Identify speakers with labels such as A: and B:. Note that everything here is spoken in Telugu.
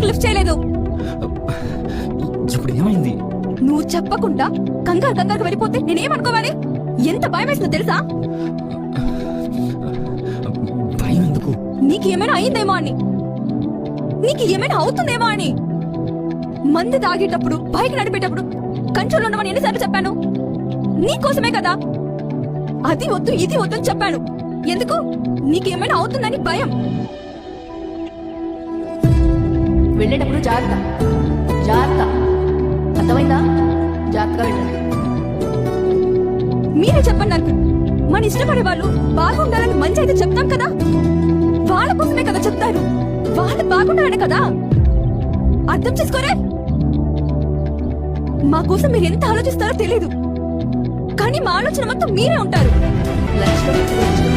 A: ఎందుకు లిఫ్ట్ చేయలేదు?
B: ఇప్పుడు ఏమైంది?
A: నువ్వు చెప్పకుండా కంగారు వెళ్ళిపోతే నేనేమనుకోవాలి? ఎంత భయం వేసిందో తెలుసా?
B: భయం ఎందుకు?
A: నీకేమైనా అయిందేమో అని, నీకు ఏమైనా అవుతుందేమో అని. మందు తాగేటప్పుడు, బైక్ నడిపేటప్పుడు కంట్రోల్ ఉండమని ఎన్నిసార్లు చెప్పాను? నీకోసమే కదా. అది వద్దు ఇది వద్దు అని చెప్పాను. ఎందుకు? నీకేమైనా అవుతుందని భయం.
C: వెళ్ళేటప్పుడు జాగ్రత్త, జాగ్రత్త, అర్థమైందా? జాగ్రత్తగా వెళ్ళండి.
A: మీరే చెప్పండి నాకు. మన ఇష్టపడే వాళ్ళు బాగుండాలని మంచి అయితే చెప్తాం కదా. వాళ్ళ కోసమే కదా చెప్తారు. వాళ్ళు బాగుండాలనే కదా. అర్థం చేసుకోరే. మా కోసం మీరు ఎంత ఆలోచిస్తారో తెలీదు, కానీ మా ఆలోచన మొత్తం మీరే ఉంటారు.
C: లంచ్లో చేశాను.